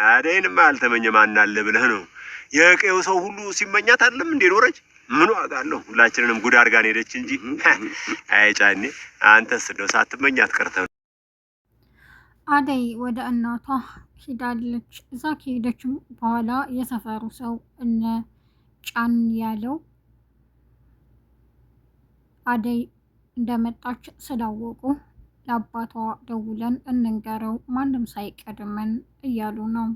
አደይንማ ያልተመኘ ማን አለ ብለህ ነው? የቀየው ሰው ሁሉ ሲመኛት አይደለም እንዴ ኖረች? ምን ዋጋ አለው? ሁላችንንም ጉድ አድርጋን ሄደች እንጂ። አይ ጫኔ፣ አንተስ እንደው ሳትመኛት ቀርተህ። አደይ ወደ እናቷ ሄዳለች። እዛ ከሄደችም በኋላ የሰፈሩ ሰው እነ ጫን ያለው አደይ እንደመጣች ስላወቁ ለአባቷ ደውለን እንንገረው ማንም ሳይቀድመን እያሉ ነው።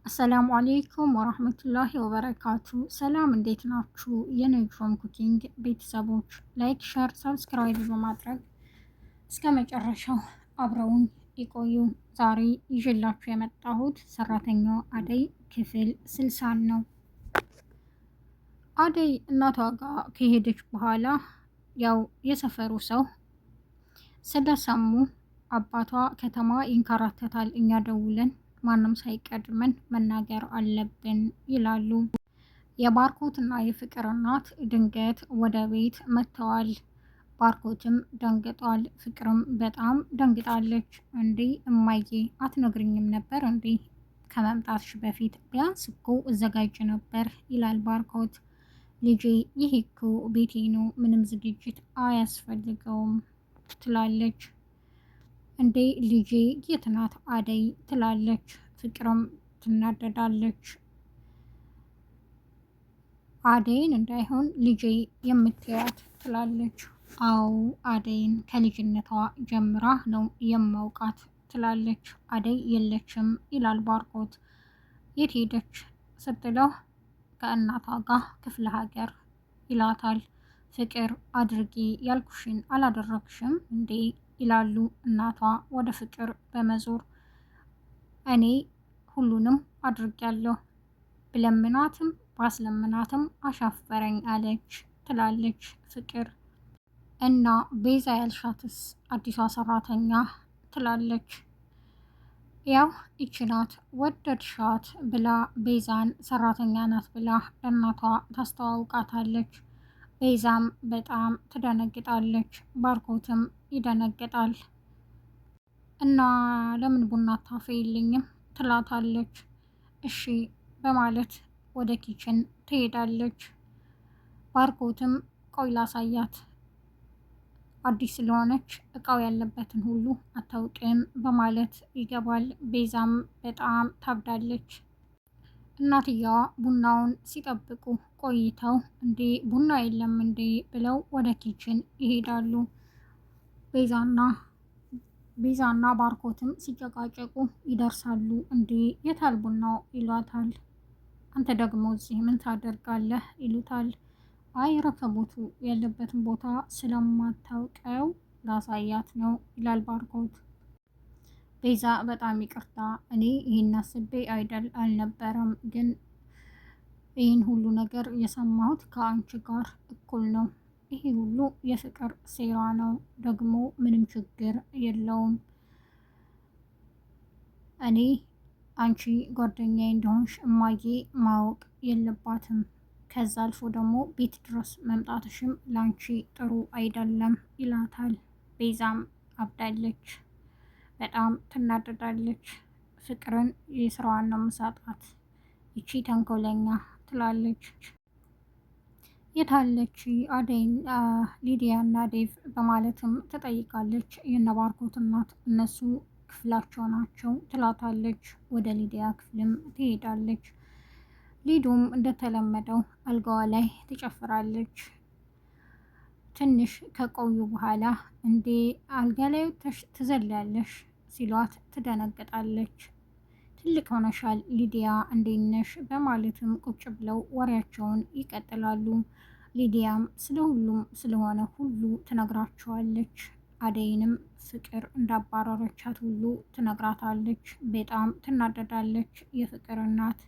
አሰላሙ አሌይኩም ወራህመቱላሂ ወበረካቱ። ሰላም እንዴት ናችሁ? የነጅም ኩኪንግ ቤተሰቦች ላይክ፣ ሸር፣ ሰብስክራይብ በማድረግ እስከ መጨረሻው አብረውን ይቆዩ። ዛሬ ይዤላችሁ የመጣሁት ሰራተኛዋ አደይ ክፍል 60 ነው። አደይ እናቷ ጋር ከሄደች በኋላ ያው የሰፈሩ ሰው ስለሰሙ አባቷ ከተማ ይንከራተታል፣ እኛ ደውለን ማንም ሳይቀድመን መናገር አለብን ይላሉ። የባርኮትና የፍቅር እናት ድንገት ወደ ቤት መጥተዋል። ባርኮትም ደንግጧል። ፍቅርም በጣም ደንግጣለች። እንዴ እማዬ አትነግርኝም ነበር እንዴ? ከመምጣትሽ በፊት ቢያንስ እኮ እዘጋጅ ነበር ይላል ባርኮት። ልጄ ይህ እኮ ቤቴ ነው፣ ምንም ዝግጅት አያስፈልገውም ትላለች። እንዴ ልጄ የት ናት አደይ ትላለች። ፍቅርም ትናደዳለች። አደይን እንዳይሆን ልጄ የምትያት ትላለች። አዎ አደይን ከልጅነቷ ጀምራ ነው የማውቃት ትላለች። አደይ የለችም ይላል ባርኮት። የት ሄደች ስትለው ከእናቷ ጋር ክፍለ ሀገር ይላታል። ፍቅር አድርጊ ያልኩሽን አላደረግሽም እንዴ ይላሉ እናቷ ወደ ፍቅር በመዞር። እኔ ሁሉንም አድርጊያለሁ፣ ብለምናትም ባስለምናትም አሻፈረኝ አለች ትላለች ፍቅር። እና ቤዛ ያልሻትስ አዲሷ ሰራተኛ ትላለች። ያው ይቺ ናት ወደድሻት ብላ ቤዛን ሰራተኛ ናት ብላ ለእናቷ ታስተዋውቃታለች። ቤዛም በጣም ትደነግጣለች። ባርኮትም ይደነግጣል። እና ለምን ቡና አታፈይልኝም ትላታለች። እሺ በማለት ወደ ኪችን ትሄዳለች። ባርኮትም ቆይ ላሳያት፣ አዲስ ስለሆነች እቃው ያለበትን ሁሉ አታውቅም በማለት ይገባል። ቤዛም በጣም ታብዳለች። እናትየዋ ቡናውን ሲጠብቁ ቆይተው እንዴ ቡና የለም እንዴ ብለው ወደ ኪችን ይሄዳሉ። ቤዛና ባርኮትም ሲጨቃጨቁ ይደርሳሉ። እንዴ የታል ቡናው ይሏታል። አንተ ደግሞ እዚህ ምን ታደርጋለህ ይሉታል። አይ ረከቦቱ ያለበትን ቦታ ስለማታውቀው ላሳያት ነው ይላል ባርኮት። ቤዛ በጣም ይቅርታ፣ እኔ ይህን አስቤ አይደል አልነበረም፣ ግን ይህን ሁሉ ነገር የሰማሁት ከአንቺ ጋር እኩል ነው። ይሄ ሁሉ የፍቅር ሴራ ነው፣ ደግሞ ምንም ችግር የለውም። እኔ አንቺ ጓደኛዬ እንደሆንሽ እማዬ ማወቅ የለባትም። ከዛ አልፎ ደግሞ ቤት ድረስ መምጣትሽም ላንቺ ጥሩ አይደለም ይላታል። ቤዛም አብዳለች፣ በጣም ትናደዳለች። ፍቅርን የስራዋን ነው ምሳጣት፣ ይቺ ተንኮለኛ ትላለች። የታለች አደይን ሊዲያ እና ዴቭ በማለትም ትጠይቃለች። የነባርኮት እናት እነሱ ክፍላቸው ናቸው ትላታለች። ወደ ሊዲያ ክፍልም ትሄዳለች። ሊዱም እንደተለመደው አልጋዋ ላይ ትጨፍራለች። ትንሽ ከቆዩ በኋላ እንዴ አልጋ ላይ ትዘላለሽ ሲሏት ትደነግጣለች። ትልቅ ሆነሻል ሊዲያ እንዴት ነሽ በማለትም ቁጭ ብለው ወሬያቸውን ይቀጥላሉ። ሊዲያም ስለ ሁሉም ስለሆነ ሁሉ ትነግራቸዋለች። አደይንም ፍቅር እንዳባረረቻት ሁሉ ትነግራታለች። በጣም ትናደዳለች የፍቅር እናት።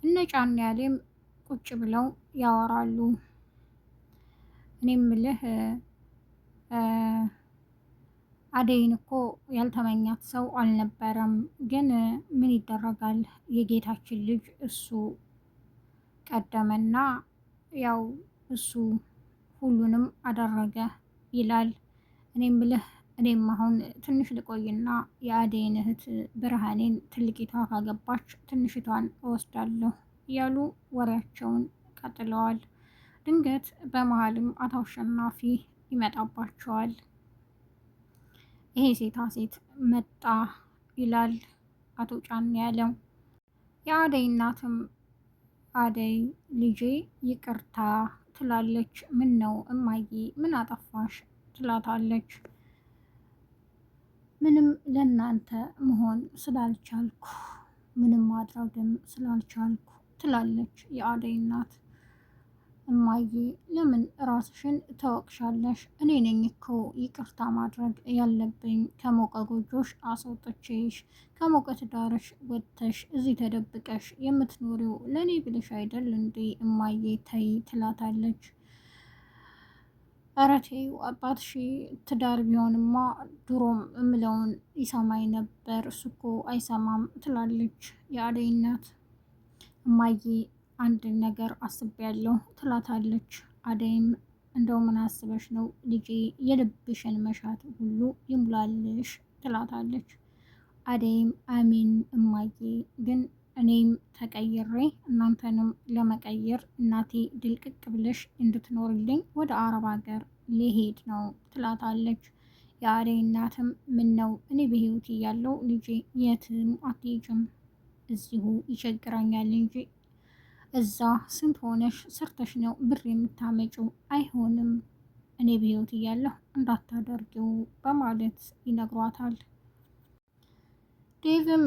እነ ጫን ያሌም ቁጭ ብለው ያወራሉ። እኔ ምልህ አደይን እኮ ያልተመኛት ሰው አልነበረም፣ ግን ምን ይደረጋል የጌታችን ልጅ እሱ ቀደመና ያው እሱ ሁሉንም አደረገ ይላል። እኔም ብልህ እኔም አሁን ትንሽ ልቆይና የአደይን እህት ብርሃኔን ትልቂቷ ካገባች ትንሽቷን እወስዳለሁ እያሉ ወሬያቸውን ቀጥለዋል። ድንገት በመሀልም አቶ አሸናፊ ይመጣባቸዋል። ይሄ ሴታ ሴት መጣ ይላል አቶ ጫን ያለው። የአደይ እናትም አደይ ልጄ ይቅርታ ትላለች። ምን ነው እማዬ ምን አጠፋሽ ትላታለች። ምንም ለእናንተ መሆን ስላልቻልኩ ምንም ማድረግም ስላልቻልኩ ትላለች የአደይ እናት። እማዬ ለምን ራስሽን ተወቅሻለሽ? እኔ ነኝ እኮ ይቅርታ ማድረግ ያለብኝ። ከሞቀ ጎጆሽ አስወጥቼሽ ከሞቀ ትዳርሽ ወጥተሽ እዚህ ተደብቀሽ የምትኖሪው ለእኔ ብለሽ አይደል እንዴ እማዬ ተይ ትላታለች። ኧረ ተይው አባትሽ ትዳር ቢሆንማ ድሮም እምለውን ይሰማኝ ነበር፣ እሱ እኮ አይሰማም ትላለች የአደይ እናት። እማዬ አንድ ነገር አስቤያለሁ ትላታለች። አደይም እንደው ምን አስበሽ ነው ልጄ? የልብሽን መሻት ሁሉ ይሙላልሽ ትላታለች። አደይም አሚን እማዬ፣ ግን እኔም ተቀይሬ እናንተንም ለመቀየር እናቴ ድልቅቅ ብለሽ እንድትኖርልኝ ወደ አረብ ሀገር ሊሄድ ነው ትላታለች። የአደይ እናትም ምን ነው እኔ በህይወት እያለሁ ልጄ የትም አትሄጂም፣ እዚሁ ይቸግራኛል እንጂ እዛ ስንት ሆነሽ ሰርተሽ ነው ብር የምታመጪው? አይሆንም፣ እኔ በህይወት እያለሁ እንዳታደርጊው በማለት ይነግሯታል። ዴቭም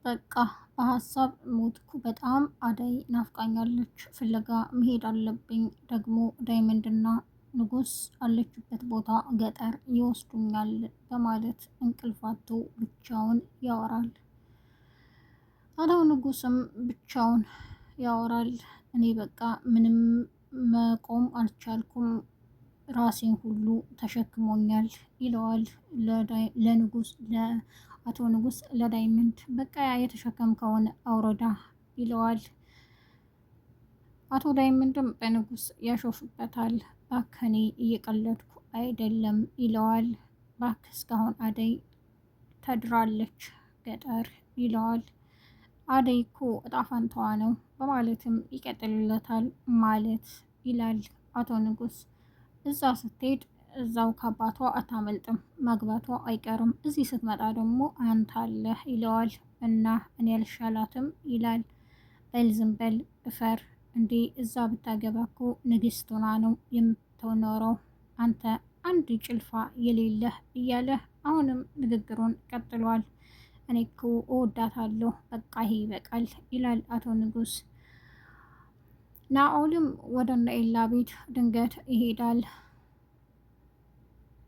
በቃ በሀሳብ ሞትኩ፣ በጣም አደይ ናፍቃኛለች፣ ፍለጋ መሄድ አለብኝ፣ ደግሞ ዳይመንድና ንጉስ አለችበት ቦታ ገጠር ይወስዱኛል በማለት እንቅልፋቶ ብቻውን ያወራል። አቶ ንጉስም ብቻውን ያወራል። እኔ በቃ ምንም መቆም አልቻልኩም፣ ራሴን ሁሉ ተሸክሞኛል ይለዋል ለንጉስ ለአቶ ንጉስ ለዳይመንድ። በቃ የተሸከምከውን አውረዳ ይለዋል። አቶ ዳይመንድም በንጉስ ያሾፍበታል። ባከኔ እየቀለድኩ አይደለም ይለዋል። ባክ እስካሁን አደይ ተድራለች ገጠር ይለዋል። አደይ እኮ እጣ ፈንታዋ ነው በማለትም ይቀጥልለታል። ማለት ይላል አቶ ንጉስ። እዛ ስትሄድ እዛው ከአባቷ አታመልጥም፣ ማግባቷ አይቀርም፣ እዚህ ስትመጣ ደግሞ አንተ አለህ ይለዋል። እና እኔ አልሻላትም ይላል። በል ዝም በል እፈር እንዴ፣ እዛ ብታገባ እኮ ንግስት ሆና ነው የምትኖረው፣ አንተ አንድ ጭልፋ የሌለህ እያለ አሁንም ንግግሩን ቀጥሏል። እኔ እኮ እወዳታለሁ፣ በቃ ይሄ ይበቃል ይላል አቶ ንጉስ። ናኦልም ወደ እነ ኤላ ቤት ድንገት ይሄዳል።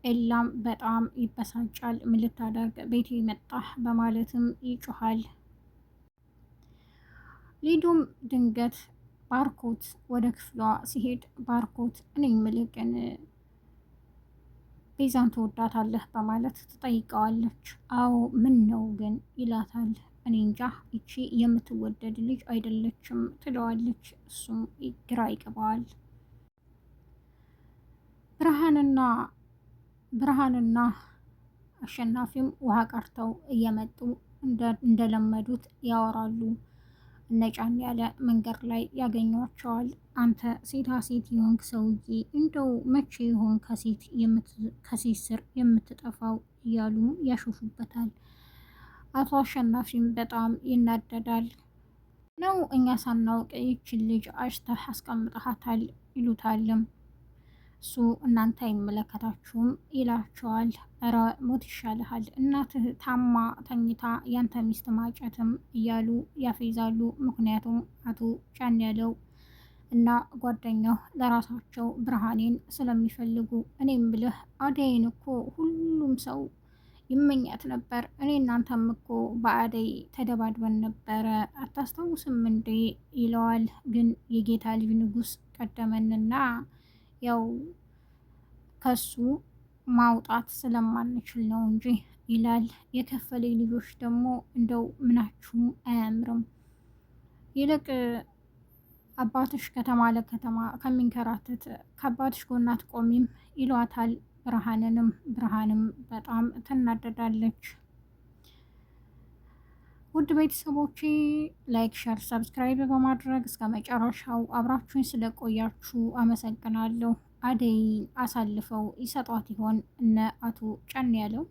ኤላም በጣም ይበሳጫል። ምን ልታደርግ ቤቴ መጣህ በማለትም ይጮሃል። ሊዱም ድንገት ባርኮት ወደ ክፍሏ ሲሄድ ባርኮት እኔ የምልህ ግን ቤዛን ትወዳታለህ በማለት ትጠይቀዋለች። አዎ ምን ነው ግን ይላታል። እኔ እንጃ ይቺ የምትወደድ ልጅ አይደለችም ትለዋለች። እሱም ግራ ይገባዋል። ብርሃንና አሸናፊም ውሃ ቀርተው እየመጡ እንደለመዱት ያወራሉ። እነጫን ያለ መንገድ ላይ ያገኟቸዋል። አንተ ሴታ ሴት የሆንክ ሰውዬ እንደው መቼ ይሆን ከሴት ስር የምትጠፋው እያሉ ያሾፉበታል። አቶ አሸናፊም በጣም ይናደዳል። ነው እኛ ሳናውቅ ይችን ልጅ አጭተህ አስቀምጠሃታል ይሉታልም። እሱ እናንተ አይመለከታችሁም ይላቸዋል። እረ ሞት ይሻልሃል፣ እናትህ ታማ ተኝታ ያንተ ሚስት ማጨትም እያሉ ያፌዛሉ። ምክንያቱም አቶ ጫን ያለው እና ጓደኛው ለራሳቸው ብርሃኔን ስለሚፈልጉ። እኔም ብልህ አደይን እኮ ሁሉም ሰው ይመኛት ነበር። እኔ እናንተም እኮ በአደይ ተደባድበን ነበረ አታስታውስም እንዴ ይለዋል። ግን የጌታ ልጅ ንጉስ ቀደመንና ያው ከሱ ማውጣት ስለማንችል ነው እንጂ ይላል። የከፈለኝ ልጆች ደግሞ እንደው ምናችሁም አያምርም። ይልቅ አባትሽ ከተማ ለከተማ ከሚንከራተት ከአባትሽ ጎን አትቆሚም ይሏታል ብርሃንም በጣም ትናደዳለች። ውድ ቤተሰቦቼ ላይክ፣ ሸር፣ ሰብስክራይብ በማድረግ እስከ መጨረሻው አብራችሁኝ ስለቆያችሁ አመሰግናለሁ። አደይ አሳልፈው ይሰጧት ይሆን እነ አቶ ጨን ያለው?